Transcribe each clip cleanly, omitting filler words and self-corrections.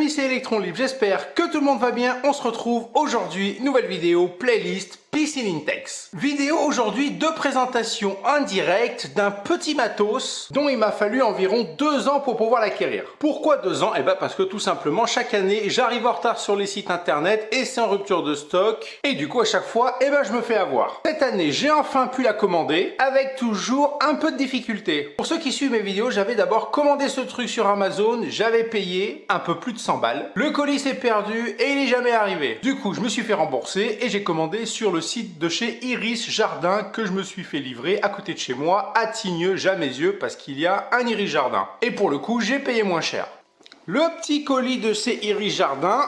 Salut, c'est Electron Libre, j'espère que tout le monde va bien. On se retrouve aujourd'hui, nouvelle vidéo, playlist, Piscine Intex. Vidéo aujourd'hui de présentation en direct d'un petit matos dont il m'a fallu environ 2 ans pour pouvoir l'acquérir. Pourquoi 2 ans? Eh ben parce que tout simplement, chaque année, j'arrive en retard sur les sites internet et c'est en rupture de stock. Et du coup, à chaque fois, eh ben je me fais avoir. Cette année, j'ai enfin pu la commander avec toujours un peu de difficulté. Pour ceux qui suivent mes vidéos, j'avais d'abord commandé ce truc sur Amazon, j'avais payé un peu plus de 100 balles. Le colis s'est perdu et il n'est jamais arrivé. Du coup, je me suis fait rembourser et j'ai commandé sur le site de chez Iris Jardin que je me suis fait livrer à côté de chez moi, à Tignes, Jamézieux, parce qu'il y a un Iris Jardin. Et pour le coup, j'ai payé moins cher. Le petit colis de chez Iris Jardin,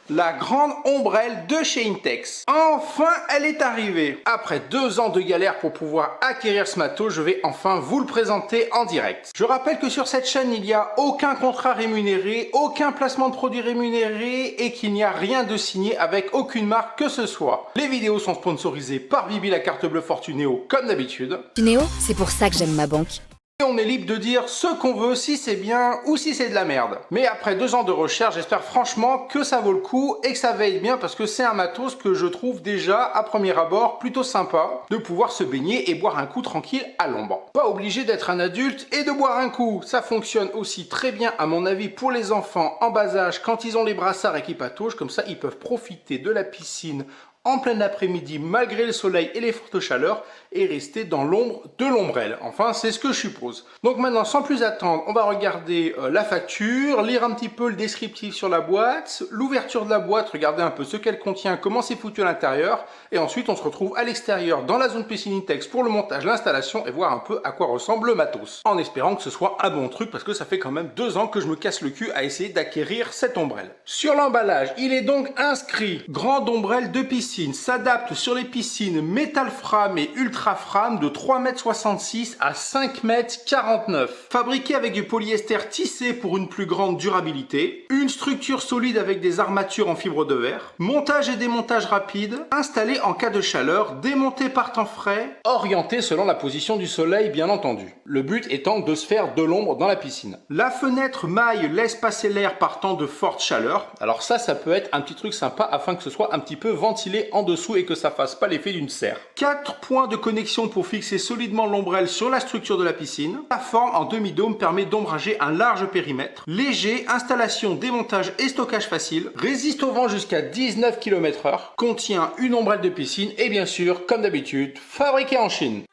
la grande ombrelle de chez Intex. Enfin, elle est arrivée. Après 2 ans de galère pour pouvoir acquérir ce matos, je vais enfin vous le présenter en direct. Je rappelle que sur cette chaîne, il n'y a aucun contrat rémunéré, aucun placement de produit rémunéré et qu'il n'y a rien de signé avec aucune marque que ce soit. Les vidéos sont sponsorisées par Bibi la carte bleue Fortunéo comme d'habitude. Fortunéo, c'est pour ça que j'aime ma banque. On est libre de dire ce qu'on veut, si c'est bien ou si c'est de la merde. Mais après 2 ans de recherche, j'espère franchement que ça vaut le coup et que ça veille bien parce que c'est un matos que je trouve déjà à premier abord plutôt sympa de pouvoir se baigner et boire un coup tranquille à l'ombre. Pas obligé d'être un adulte et de boire un coup. Ça fonctionne aussi très bien à mon avis pour les enfants en bas âge quand ils ont les brassards et qui pataugent, comme ça ils peuvent profiter de la piscine en plein après-midi malgré le soleil et les fortes chaleurs et rester dans l'ombre de l'ombrelle. Enfin, c'est ce que je suppose. Donc maintenant, sans plus attendre, on va regarder la facture, lire un petit peu le descriptif sur la boîte, l'ouverture de la boîte, regarder un peu ce qu'elle contient, comment c'est foutu à l'intérieur, et ensuite on se retrouve à l'extérieur dans la zone Piscine Intex pour le montage, l'installation et voir un peu à quoi ressemble le matos. En espérant que ce soit un bon truc parce que ça fait quand même 2 ans que je me casse le cul à essayer d'acquérir cette ombrelle. Sur l'emballage, il est donc inscrit grande ombrelle de piscine, s'adapte sur les piscines métal frame et ultra frame de 3,66 m à 5,49 m. Fabriqué avec du polyester tissé pour une plus grande durabilité. Une structure solide avec des armatures en fibre de verre. Montage et démontage rapide. Installé en cas de chaleur. Démonté par temps frais. Orienté selon la position du soleil bien entendu. Le but étant de se faire de l'ombre dans la piscine. La fenêtre maille laisse passer l'air par temps de forte chaleur. Alors ça peut être un petit truc sympa afin que ce soit un petit peu ventilé en dessous et que ça fasse pas l'effet d'une serre. 4 points de connexion pour fixer solidement l'ombrelle sur la structure de la piscine. La forme en demi-dôme permet d'ombrager un large périmètre. Léger, installation, démontage et stockage facile. Résiste au vent jusqu'à 19 km/h. Contient une ombrelle de piscine et bien sûr, comme d'habitude, fabriquée en Chine.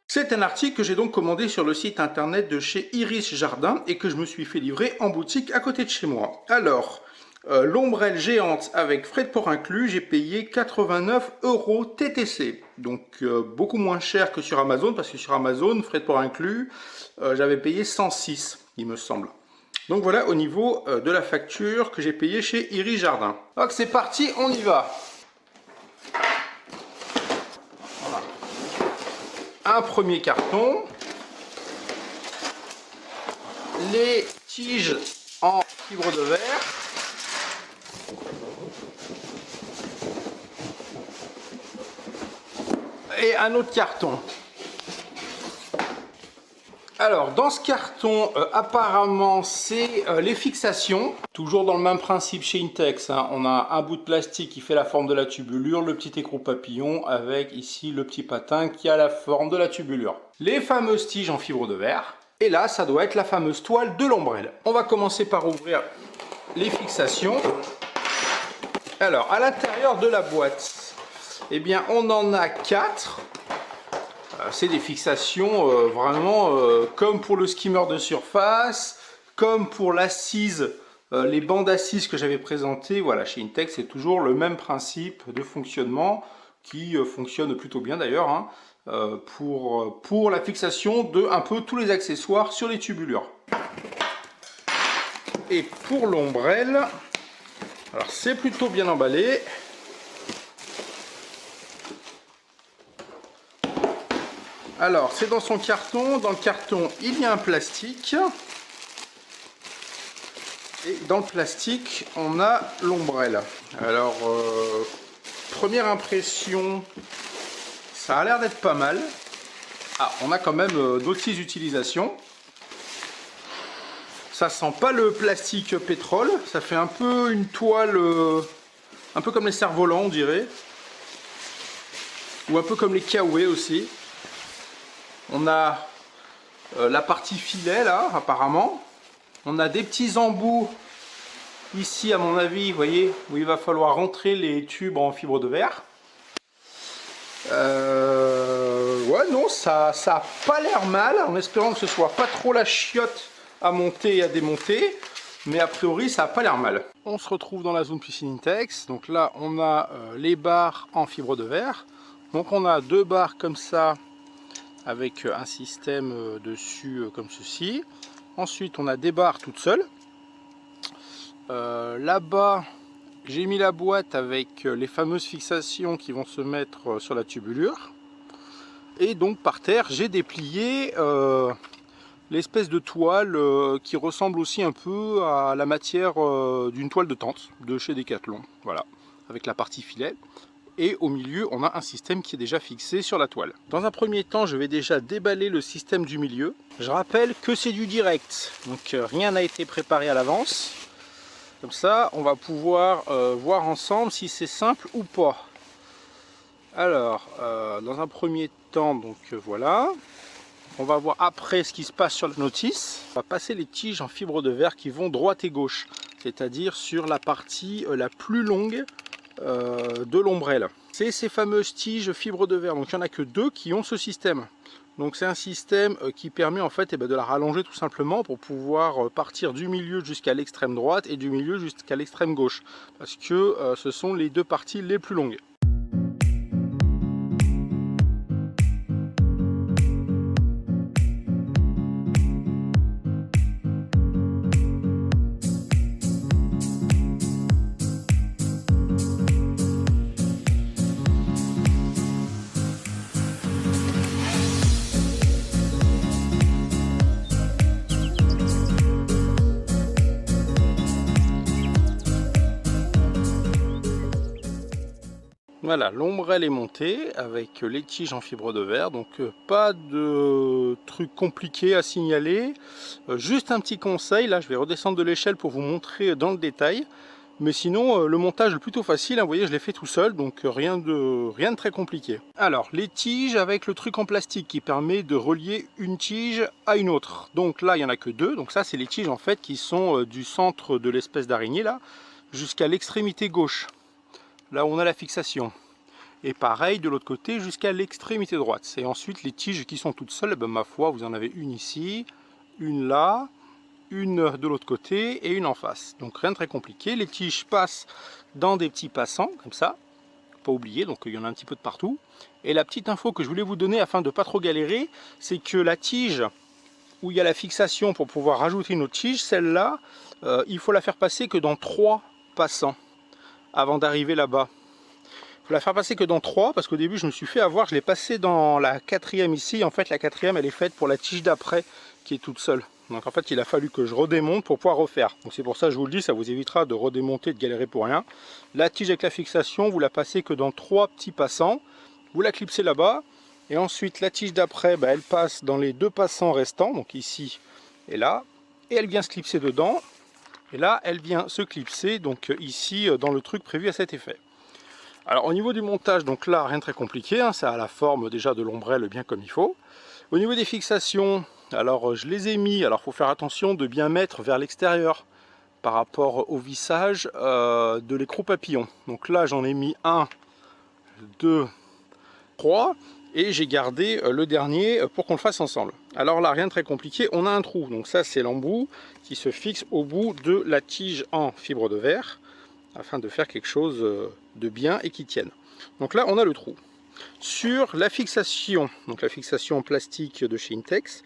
C'est un article que j'ai donc commandé sur le site internet de chez Iris Jardin et que je me suis fait livrer en boutique à côté de chez moi. Alors, l'ombrelle géante avec frais de port inclus, j'ai payé 89 € TTC. Donc beaucoup moins cher que sur Amazon, parce que sur Amazon, frais de port inclus, j'avais payé 106, il me semble. Donc voilà au niveau de la facture que j'ai payée chez Iris Jardin. Donc c'est parti, on y va. Voilà. Un premier carton. Les tiges en fibre de verre. Et un autre carton. Alors dans ce carton apparemment c'est les fixations, toujours dans le même principe chez Intex, hein. On a un bout de plastique qui fait la forme de la tubulure, le petit écrou papillon avec ici le petit patin qui a la forme de la tubulure. Les fameuses tiges en fibre de verre et là ça doit être la fameuse toile de l'ombrelle. On va commencer par ouvrir les fixations. Alors à l'intérieur de la boîte, eh bien, on en a 4. C'est des fixations vraiment comme pour le skimmer de surface, comme pour l'assise, les bandes assises que j'avais présentées. Voilà, chez Intex, c'est toujours le même principe de fonctionnement qui fonctionne plutôt bien d'ailleurs hein, pour la fixation de un peu tous les accessoires sur les tubulures. Et pour l'ombrelle, alors c'est plutôt bien emballé. Alors, c'est dans son carton. Dans le carton, il y a un plastique. Et dans le plastique, on a l'ombrelle. Alors, première impression, ça a l'air d'être pas mal. Ah, on a quand même d'autres utilisations. Ça sent pas le plastique pétrole, ça fait un peu une toile, un peu comme les cerfs-volants on dirait. Ou un peu comme les kiaoués aussi. On a la partie filet là, apparemment. On a des petits embouts ici, à mon avis, vous voyez, où il va falloir rentrer les tubes en fibre de verre. Ouais, non, ça a pas l'air mal, en espérant que ce soit pas trop la chiotte à monter et à démonter. Mais a priori, ça a pas l'air mal. On se retrouve dans la zone piscine Intex. Donc là, on a les barres en fibre de verre. Donc on a 2 barres comme ça, avec un système dessus comme ceci. Ensuite, on a des barres toutes seules. Là-bas, j'ai mis la boîte avec les fameuses fixations qui vont se mettre sur la tubulure. Et donc par terre, j'ai déplié l'espèce de toile qui ressemble aussi un peu à la matière d'une toile de tente de chez Decathlon. Voilà, avec la partie filet. Et au milieu, on a un système qui est déjà fixé sur la toile. Dans un premier temps, je vais déjà déballer le système du milieu. Je rappelle que c'est du direct, donc rien n'a été préparé à l'avance. Comme ça, on va pouvoir voir ensemble si c'est simple ou pas. Alors, dans un premier temps, donc voilà. On va voir après ce qui se passe sur la notice. On va passer les tiges en fibre de verre qui vont droite et gauche, c'est-à-dire sur la partie la plus longue de l'ombrelle. C'est ces fameuses tiges fibre de verre, donc il n'y en a que 2 qui ont ce système. Donc c'est un système qui permet en fait de la rallonger tout simplement pour pouvoir partir du milieu jusqu'à l'extrême droite et du milieu jusqu'à l'extrême gauche, parce que ce sont les 2 parties les plus longues. Voilà, l'ombrelle est montée avec les tiges en fibre de verre, donc pas de truc compliqué à signaler. Juste un petit conseil, là je vais redescendre de l'échelle pour vous montrer dans le détail. Mais sinon, le montage est plutôt facile, hein, vous voyez, je l'ai fait tout seul, donc rien de très compliqué. Alors, les tiges avec le truc en plastique qui permet de relier une tige à une autre. Donc là, il n'y en a que 2, donc ça c'est les tiges en fait qui sont du centre de l'espèce d'araignée là, jusqu'à l'extrémité gauche. Là où on a la fixation. Et pareil de l'autre côté jusqu'à l'extrémité droite. Et ensuite les tiges qui sont toutes seules, ben, ma foi, vous en avez une ici, une là, une de l'autre côté et une en face. Donc rien de très compliqué. Les tiges passent dans des petits passants, comme ça. Pas oublier, donc il y en a un petit peu de partout. Et la petite info que je voulais vous donner afin de ne pas trop galérer, c'est que la tige où il y a la fixation pour pouvoir rajouter une autre tige, celle-là, il faut la faire passer que dans 3 passants avant d'arriver là-bas. Il faut la faire passer que dans 3 parce qu'au début je me suis fait avoir, je l'ai passé dans la 4e ici. En fait la 4e elle est faite pour la tige d'après qui est toute seule. Donc en fait il a fallu que je redémonte pour pouvoir refaire. Donc c'est pour ça que je vous le dis, ça vous évitera de redémonter, de galérer pour rien. La tige avec la fixation, vous la passez que dans 3 petits passants. Vous la clipsez là-bas. Et ensuite la tige d'après, elle passe dans les 2 passants restants, donc ici et là. Et elle vient se clipser dedans. Et là, elle vient se clipser, donc ici, dans le truc prévu à cet effet. Alors, au niveau du montage, donc là, rien de très compliqué, hein, ça a la forme déjà de l'ombrelle bien comme il faut. Au niveau des fixations, alors je les ai mis, alors il faut faire attention de bien mettre vers l'extérieur par rapport au vissage de l'écrou papillon. Donc là, j'en ai mis 1, 2, 3. Et j'ai gardé le dernier pour qu'on le fasse ensemble. Alors là, rien de très compliqué, on a un trou. Donc ça, c'est l'embout qui se fixe au bout de la tige en fibre de verre, afin de faire quelque chose de bien et qui tienne. Donc là, on a le trou. Sur la fixation, donc la fixation en plastique de chez Intex,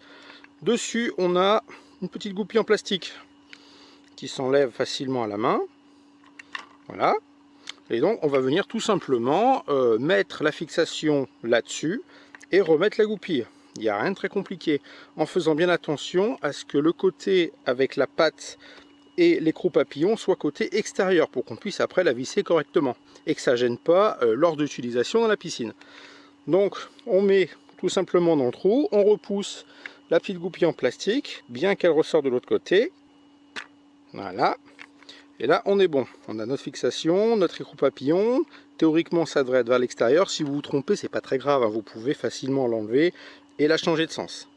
dessus, on a une petite goupille en plastique qui s'enlève facilement à la main. Voilà. Et donc on va venir tout simplement mettre la fixation là-dessus et remettre la goupille. Il n'y a rien de très compliqué, en faisant bien attention à ce que le côté avec la patte et l'écrou papillon soit côté extérieur pour qu'on puisse après la visser correctement et que ça ne gêne pas lors d'utilisation dans la piscine. Donc on met tout simplement dans le trou, on repousse la petite goupille en plastique, bien qu'elle ressort de l'autre côté, Voilà. Et là, on est bon. On a notre fixation, notre écrou papillon. Théoriquement, ça devrait être vers l'extérieur. Si vous vous trompez, c'est pas très grave, hein. Vous pouvez facilement l'enlever et la changer de sens.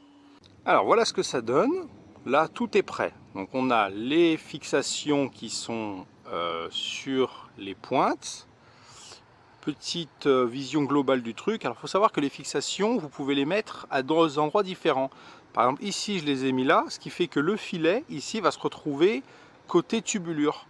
Alors, voilà ce que ça donne. Là, tout est prêt. Donc, on a les fixations qui sont sur les pointes. Petite vision globale du truc. Alors, il faut savoir que les fixations, vous pouvez les mettre à deux endroits différents. Par exemple, ici, je les ai mis là, ce qui fait que le filet, ici, va se retrouver côté tubulure.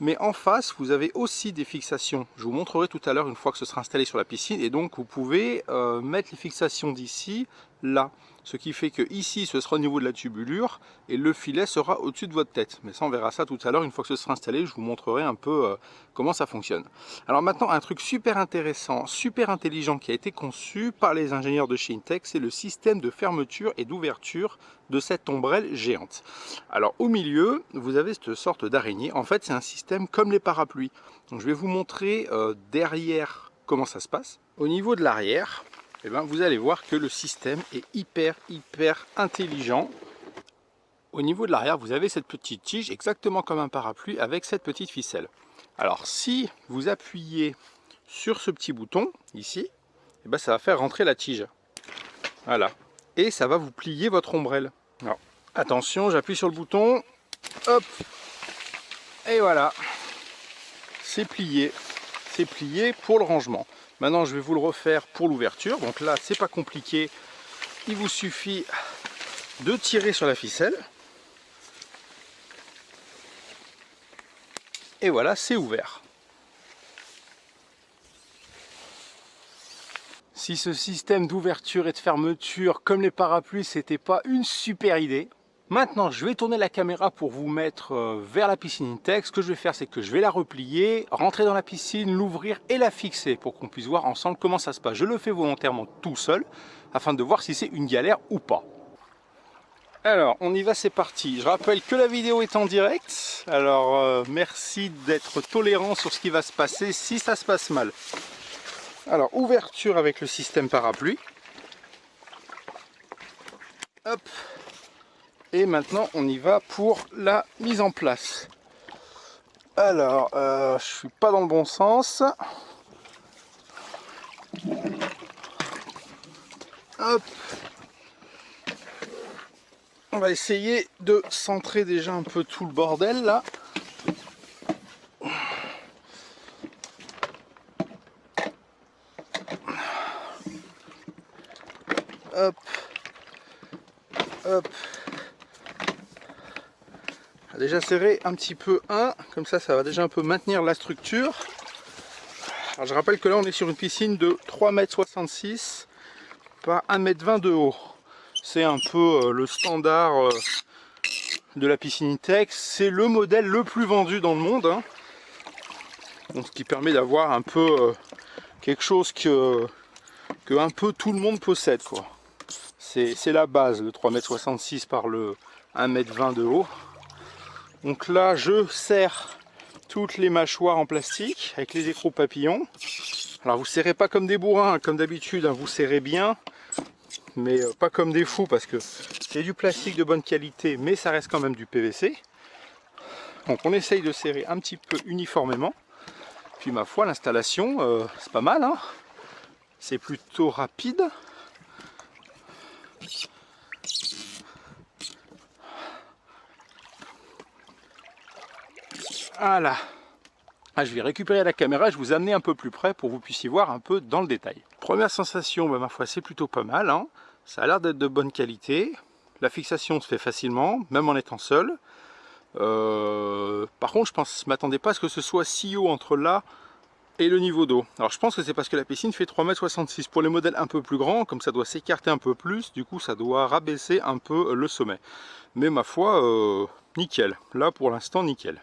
Mais en face, vous avez aussi des fixations. Je vous montrerai tout à l'heure une fois que ce sera installé sur la piscine. Et donc, vous pouvez mettre les fixations d'ici, là. Ce qui fait que ici, ce sera au niveau de la tubulure et le filet sera au-dessus de votre tête. Mais ça, on verra ça tout à l'heure. Une fois que ce sera installé, je vous montrerai un peu comment ça fonctionne. Alors maintenant, un truc super intéressant, super intelligent qui a été conçu par les ingénieurs de chez Intex, c'est le système de fermeture et d'ouverture de cette ombrelle géante. Alors au milieu, vous avez cette sorte d'araignée. En fait, c'est un système comme les parapluies. Donc, je vais vous montrer derrière comment ça se passe. Au niveau de l'arrière, eh bien, vous allez voir que le système est hyper intelligent. Au niveau de l'arrière, vous avez cette petite tige, exactement comme un parapluie, avec cette petite ficelle. Alors, si vous appuyez sur ce petit bouton, ici, eh bien, ça va faire rentrer la tige. Voilà. Et ça va vous plier votre ombrelle. Alors, attention, j'appuie sur le bouton. Hop. Et voilà. C'est plié. C'est plié pour le rangement. Maintenant, je vais vous le refaire pour l'ouverture. Donc là, c'est pas compliqué. Il vous suffit de tirer sur la ficelle. Et voilà, c'est ouvert. Si ce système d'ouverture et de fermeture, comme les parapluies, c'était pas une super idée. Maintenant, je vais tourner la caméra pour vous mettre vers la piscine Intex. Ce que je vais faire, c'est que je vais la replier, rentrer dans la piscine, l'ouvrir et la fixer pour qu'on puisse voir ensemble comment ça se passe. Je le fais volontairement tout seul, afin de voir si c'est une galère ou pas. Alors, on y va, c'est parti. Je rappelle que la vidéo est en direct. Alors, merci d'être tolérant sur ce qui va se passer si ça se passe mal. Alors, ouverture avec le système parapluie. Hop. Et maintenant, on y va pour la mise en place. Alors, je suis pas dans le bon sens. Hop. On va essayer de centrer déjà un peu tout le bordel là. Hop. Hop. Déjà serré un petit peu comme ça va déjà un peu maintenir la structure. Alors je rappelle que là on est sur une piscine de 3,66 m par 1,20 m de haut. C'est un peu le standard de la piscine Intex. C'est le modèle le plus vendu dans le monde, hein. Donc, ce qui permet d'avoir un peu quelque chose que un peu tout le monde possède, quoi. C'est la base, le 3,66 m par le 1,20 m de haut. Donc là, je serre toutes les mâchoires en plastique avec les écrous papillons. Alors vous serrez pas comme des bourrins, comme d'habitude, hein, vous serrez bien, mais pas comme des fous parce que c'est du plastique de bonne qualité, mais ça reste quand même du PVC. Donc on essaye de serrer un petit peu uniformément. Puis ma foi, l'installation, c'est pas mal, hein. C'est plutôt rapide. Voilà. Ah, je vais récupérer la caméra, je vous amener un peu plus près pour que vous puissiez voir un peu dans le détail. Première sensation, ma foi, c'est plutôt pas mal, hein. Ça a l'air d'être de bonne qualité. La fixation se fait facilement, même en étant seul. Par contre, je m'attendais pas à ce que ce soit si haut entre là et le niveau d'eau. Alors je pense que c'est parce que la piscine fait 3,66 m. Pour les modèles un peu plus grands, comme ça doit s'écarter un peu plus, du coup ça doit rabaisser un peu le sommet. Mais ma foi, nickel. Là pour l'instant, nickel.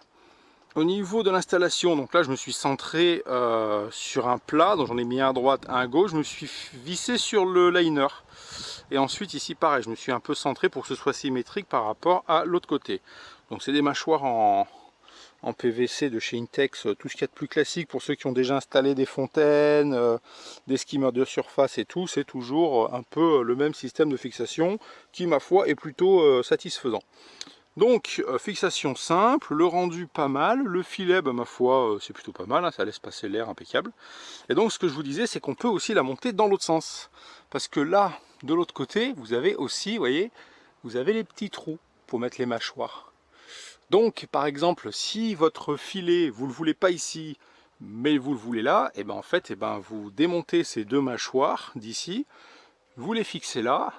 Au niveau de l'installation, donc là je me suis centré sur un plat, donc j'en ai mis un à droite, un à gauche, je me suis vissé sur le liner. Et ensuite ici pareil, je me suis un peu centré pour que ce soit symétrique par rapport à l'autre côté. Donc c'est des mâchoires en PVC de chez Intex, tout ce qu'il y a de plus classique pour ceux qui ont déjà installé des fontaines, des skimmers de surface et tout, c'est toujours un peu le même système de fixation qui ma foi est plutôt satisfaisant. Donc fixation simple, le rendu pas mal, le filet bah, ma foi c'est plutôt pas mal, hein, ça laisse passer l'air impeccable. Et donc ce que je vous disais c'est qu'on peut aussi la monter dans l'autre sens. Parce que là, de l'autre côté, vous avez aussi, vous voyez, vous avez les petits trous pour mettre les mâchoires. Donc par exemple, si votre filet, vous ne le voulez pas ici, mais vous le voulez là, et ben en fait, vous démontez ces deux mâchoires d'ici, vous les fixez là,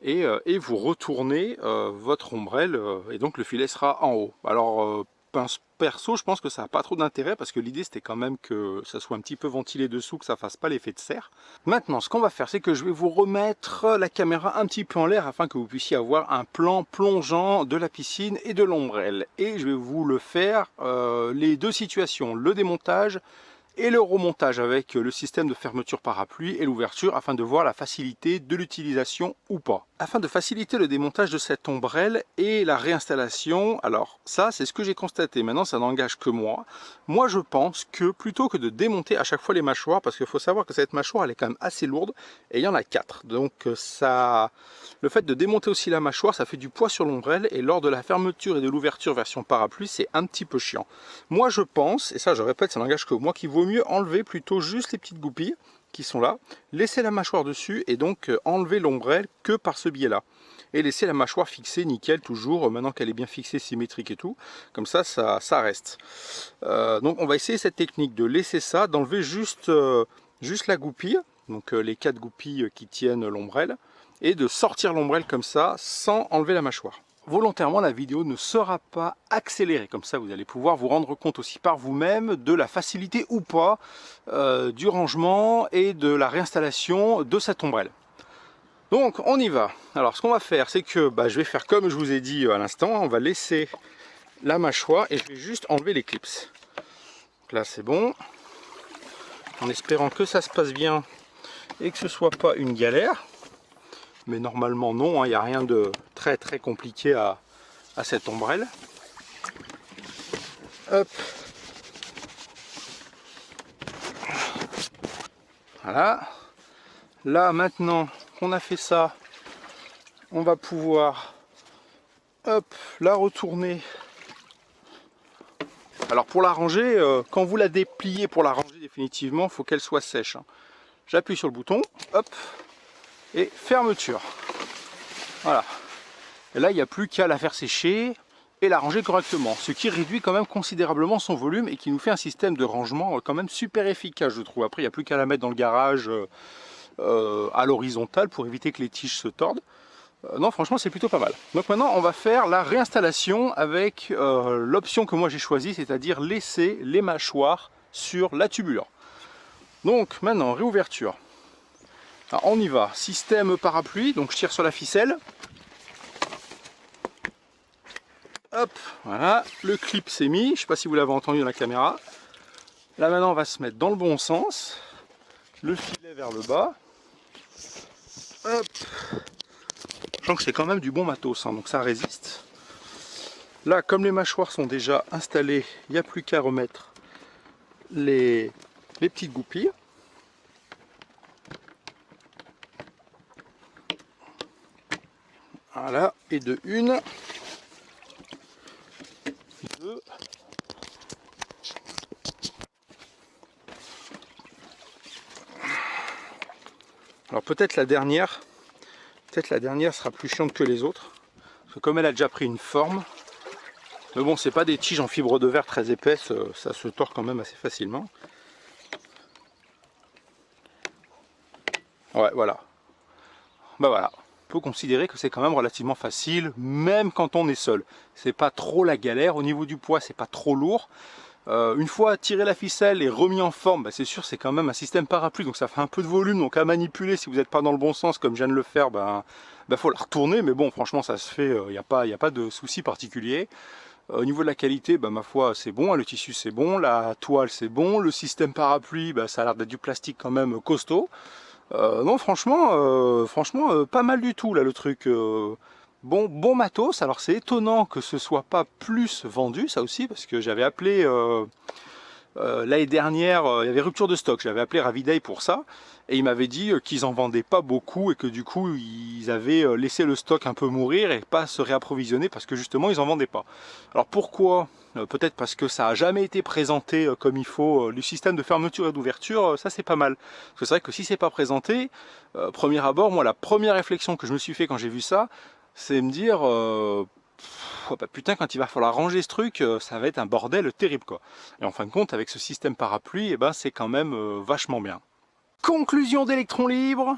et vous retournez votre ombrelle et donc le filet sera en haut. Alors perso je pense que ça n'a pas trop d'intérêt parce que l'idée c'était quand même que ça soit un petit peu ventilé dessous, que ça fasse pas l'effet de serre. Maintenant ce qu'on va faire c'est que je vais vous remettre la caméra un petit peu en l'air afin que vous puissiez avoir un plan plongeant de la piscine et de l'ombrelle, et je vais vous le faire les deux situations, le démontage et le remontage avec le système de fermeture parapluie et l'ouverture afin de voir la facilité de l'utilisation ou pas. Afin de faciliter le démontage de cette ombrelle et la réinstallation, alors ça c'est ce que j'ai constaté, maintenant ça n'engage que moi. Moi je pense que plutôt que de démonter à chaque fois les mâchoires, parce qu'il faut savoir que cette mâchoire elle est quand même assez lourde et il y en a 4, donc ça, le fait de démonter aussi la mâchoire ça fait du poids sur l'ombrelle et lors de la fermeture et de l'ouverture version parapluie c'est un petit peu chiant. Moi je pense, et ça je répète ça n'engage que moi, qu'il vaut mieux enlever plutôt juste les petites goupilles qui sont là, laisser la mâchoire dessus et donc enlever l'ombrelle que par ce biais là, et laisser la mâchoire fixée nickel toujours, maintenant qu'elle est bien fixée, symétrique et tout, comme ça reste. Donc on va essayer cette technique de laisser ça, d'enlever juste la goupille, donc les 4 goupilles qui tiennent l'ombrelle, et de sortir l'ombrelle comme ça sans enlever la mâchoire. Volontairement la vidéo ne sera pas accélérée, comme ça vous allez pouvoir vous rendre compte aussi par vous-même de la facilité ou pas du rangement et de la réinstallation de cette ombrelle. Donc on y va. Alors ce qu'on va faire c'est que je vais faire comme je vous ai dit à l'instant, on va laisser la mâchoire et je vais juste enlever les clips. Donc là c'est bon, en espérant que ça se passe bien et que ce soit pas une galère. Mais normalement non, il n'y a rien de très compliqué à cette ombrelle. Hop. Voilà. Là maintenant qu'on a fait ça, on va pouvoir la retourner. Alors pour la ranger, quand vous la dépliez pour la ranger définitivement, il faut qu'elle soit sèche. J'appuie sur le bouton, hop, et fermeture. Voilà. Et là, il n'y a plus qu'à la faire sécher et la ranger correctement. Ce qui réduit quand même considérablement son volume et qui nous fait un système de rangement quand même super efficace, je trouve. Après, il n'y a plus qu'à la mettre dans le garage à l'horizontale pour éviter que les tiges se tordent. Non, franchement, c'est plutôt pas mal. Donc maintenant, on va faire la réinstallation avec l'option que moi j'ai choisie, c'est-à-dire laisser les mâchoires sur la tubulure. Donc maintenant, réouverture. Alors, on y va, système parapluie, donc je tire sur la ficelle. Hop, voilà, le clip s'est mis, je ne sais pas si vous l'avez entendu dans la caméra. Là maintenant on va se mettre dans le bon sens, le filet vers le bas. Hop, je sens que c'est quand même du bon matos, donc ça résiste. Là comme les mâchoires sont déjà installées, il n'y a plus qu'à remettre les petites goupilles. Voilà, et de une, deux, alors peut-être la dernière sera plus chiante que les autres, parce que comme elle a déjà pris une forme, mais bon c'est pas des tiges en fibre de verre très épaisses, ça se tord quand même assez facilement. Ouais, voilà. Bah voilà. On peut considérer que c'est quand même relativement facile, même quand on est seul. C'est pas trop la galère. Au niveau du poids, c'est pas trop lourd. Une fois tiré la ficelle et remis en forme, c'est sûr, c'est quand même un système parapluie, donc ça fait un peu de volume, donc à manipuler si vous n'êtes pas dans le bon sens, comme je viens de le faire, faut la retourner, mais bon, franchement, ça se fait, il n'y a pas de souci particulier. Au niveau de la qualité, ma foi, c'est bon, le tissu c'est bon, la toile c'est bon, le système parapluie, ça a l'air d'être du plastique quand même costaud. Non, franchement, pas mal du tout là le truc. Bon matos. Alors c'est étonnant que ce soit pas plus vendu, ça aussi, parce que j'avais appelé L'année dernière, il y avait rupture de stock. J'avais appelé Raviday pour ça. Et il m'avait dit qu'ils en vendaient pas beaucoup et que du coup, ils avaient laissé le stock un peu mourir et pas se réapprovisionner parce que justement, ils en vendaient pas. Alors pourquoi? Peut-être parce que ça n'a jamais été présenté comme il faut, le système de fermeture et d'ouverture, ça c'est pas mal. Parce que c'est vrai que si c'est pas présenté, premier abord, moi la première réflexion que je me suis fait quand j'ai vu ça, c'est me dire, bah, putain, quand il va falloir ranger ce truc, ça va être un bordel terrible quoi. Et en fin de compte, avec ce système parapluie, eh ben, c'est quand même vachement bien. Conclusion d'Electron Libre.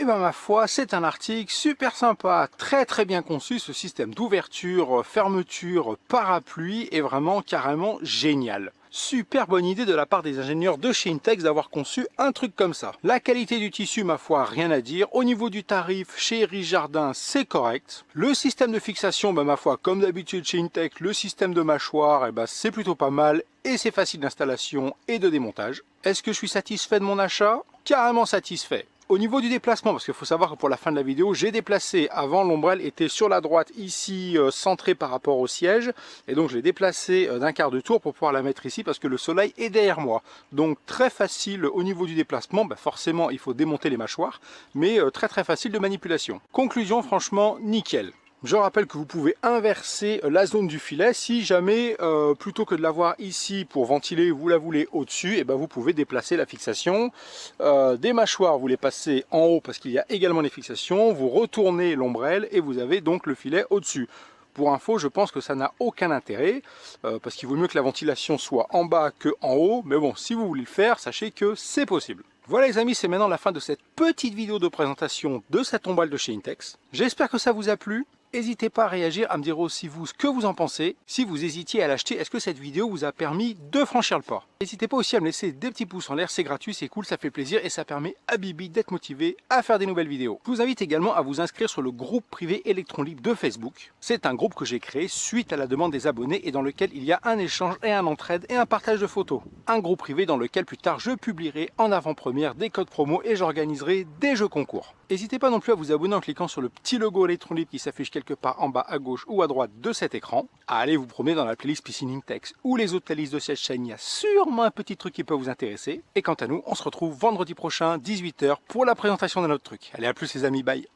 Et ben ma foi, c'est un article super sympa, très bien conçu. Ce système d'ouverture, fermeture, parapluie est vraiment carrément génial. Super bonne idée de la part des ingénieurs de chez Intex d'avoir conçu un truc comme ça. La qualité du tissu, ma foi, rien à dire. Au niveau du tarif, chez Iris Jardin, c'est correct. Le système de fixation, ma foi, comme d'habitude chez Intex, le système de mâchoire, c'est plutôt pas mal et c'est facile d'installation et de démontage. Est-ce que je suis satisfait de mon achat? Carrément satisfait. Au niveau du déplacement, parce qu'il faut savoir que pour la fin de la vidéo, j'ai déplacé, avant l'ombrelle était sur la droite ici, centrée par rapport au siège, et donc je l'ai déplacé d'un quart de tour pour pouvoir la mettre ici parce que le soleil est derrière moi. Donc très facile au niveau du déplacement, forcément il faut démonter les mâchoires, mais très facile de manipulation. Conclusion, franchement nickel. Je rappelle que vous pouvez inverser la zone du filet si jamais, plutôt que de l'avoir ici pour ventiler, vous la voulez au-dessus, et vous pouvez déplacer la fixation. Des mâchoires, vous les passez en haut parce qu'il y a également des fixations, vous retournez l'ombrelle et vous avez donc le filet au-dessus. Pour info, je pense que ça n'a aucun intérêt, parce qu'il vaut mieux que la ventilation soit en bas que en haut, mais bon, si vous voulez le faire, sachez que c'est possible. Voilà les amis, c'est maintenant la fin de cette petite vidéo de présentation de cette ombrelle de chez Intex. J'espère que ça vous a plu. N'hésitez pas à réagir, à me dire aussi vous ce que vous en pensez. Si vous hésitiez à l'acheter, est-ce que cette vidéo vous a permis de franchir le pas? N'hésitez pas aussi à me laisser des petits pouces en l'air, c'est gratuit, c'est cool, ça fait plaisir et ça permet à Bibi d'être motivé à faire des nouvelles vidéos. Je vous invite également à vous inscrire sur le groupe privé Electron Libre de Facebook. C'est un groupe que j'ai créé suite à la demande des abonnés et dans lequel il y a un échange et un entraide et un partage de photos. Un groupe privé dans lequel plus tard je publierai en avant-première des codes promo et j'organiserai des jeux concours. N'hésitez pas non plus à vous abonner en cliquant sur le petit logo Electron Libre qui s'affiche quelque part en bas à gauche ou à droite de cet écran, à aller vous promener dans la playlist Piscine Intex ou les autres playlists de siège chaîne, il y a sûrement un petit truc qui peut vous intéresser. Et quant à nous, on se retrouve vendredi prochain, 18 h, pour la présentation d'un autre truc. Allez, à plus les amis, bye.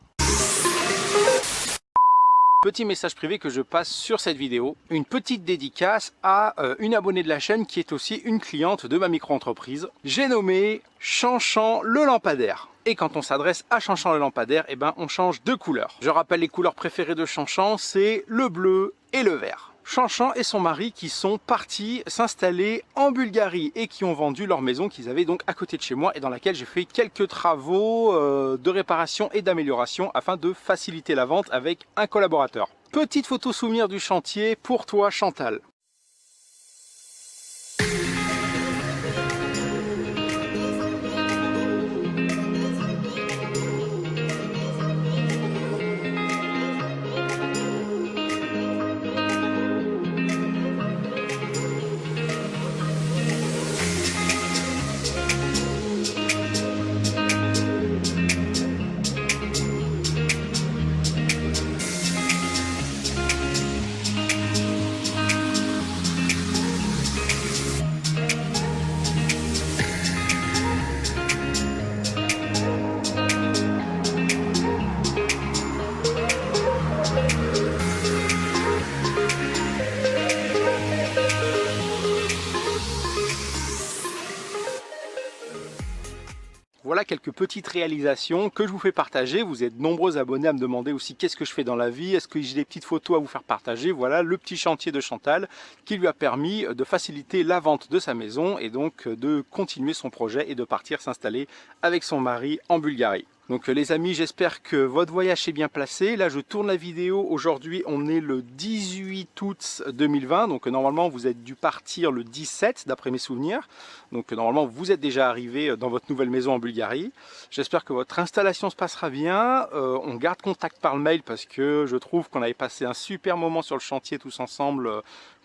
Petit message privé que je passe sur cette vidéo, une petite dédicace à une abonnée de la chaîne qui est aussi une cliente de ma micro-entreprise. J'ai nommé Chanchan le lampadaire. Et quand on s'adresse à Chanchan le lampadaire, on change de couleur. Je rappelle les couleurs préférées de Chanchan, c'est le bleu et le vert. Chanchan et son mari qui sont partis s'installer en Bulgarie et qui ont vendu leur maison qu'ils avaient donc à côté de chez moi et dans laquelle j'ai fait quelques travaux de réparation et d'amélioration afin de faciliter la vente avec un collaborateur. Petite photo souvenir du chantier pour toi Chantal. Voilà quelques petites réalisations que je vous fais partager. Vous êtes nombreux abonnés à me demander aussi qu'est-ce que je fais dans la vie, est-ce que j'ai des petites photos à vous faire partager. Voilà le petit chantier de Chantal qui lui a permis de faciliter la vente de sa maison et donc de continuer son projet et de partir s'installer avec son mari en Bulgarie. Donc les amis, j'espère que votre voyage s'est bien placé. Là je tourne la vidéo, aujourd'hui on est le 18 août 2020, donc normalement vous êtes dû partir le 17 d'après mes souvenirs. Donc normalement vous êtes déjà arrivé dans votre nouvelle maison en Bulgarie. J'espère que votre installation se passera bien. On garde contact par le mail parce que je trouve qu'on avait passé un super moment sur le chantier tous ensemble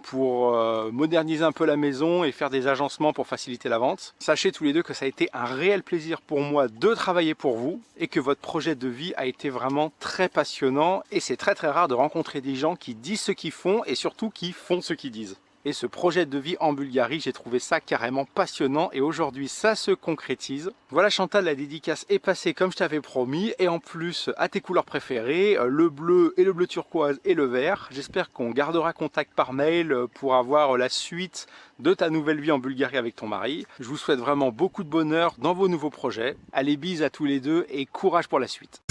pour moderniser un peu la maison et faire des agencements pour faciliter la vente. Sachez tous les deux que ça a été un réel plaisir pour moi de travailler pour vous et que votre projet de vie a été vraiment très passionnant et c'est très rare de rencontrer des gens qui disent ce qu'ils font et surtout qui font ce qu'ils disent. Et ce projet de vie en Bulgarie, j'ai trouvé ça carrément passionnant et aujourd'hui ça se concrétise. Voilà Chantal, la dédicace est passée comme je t'avais promis et en plus à tes couleurs préférées, le bleu et le bleu turquoise et le vert. J'espère qu'on gardera contact par mail pour avoir la suite de ta nouvelle vie en Bulgarie avec ton mari. Je vous souhaite vraiment beaucoup de bonheur dans vos nouveaux projets. Allez, bises à tous les deux et courage pour la suite.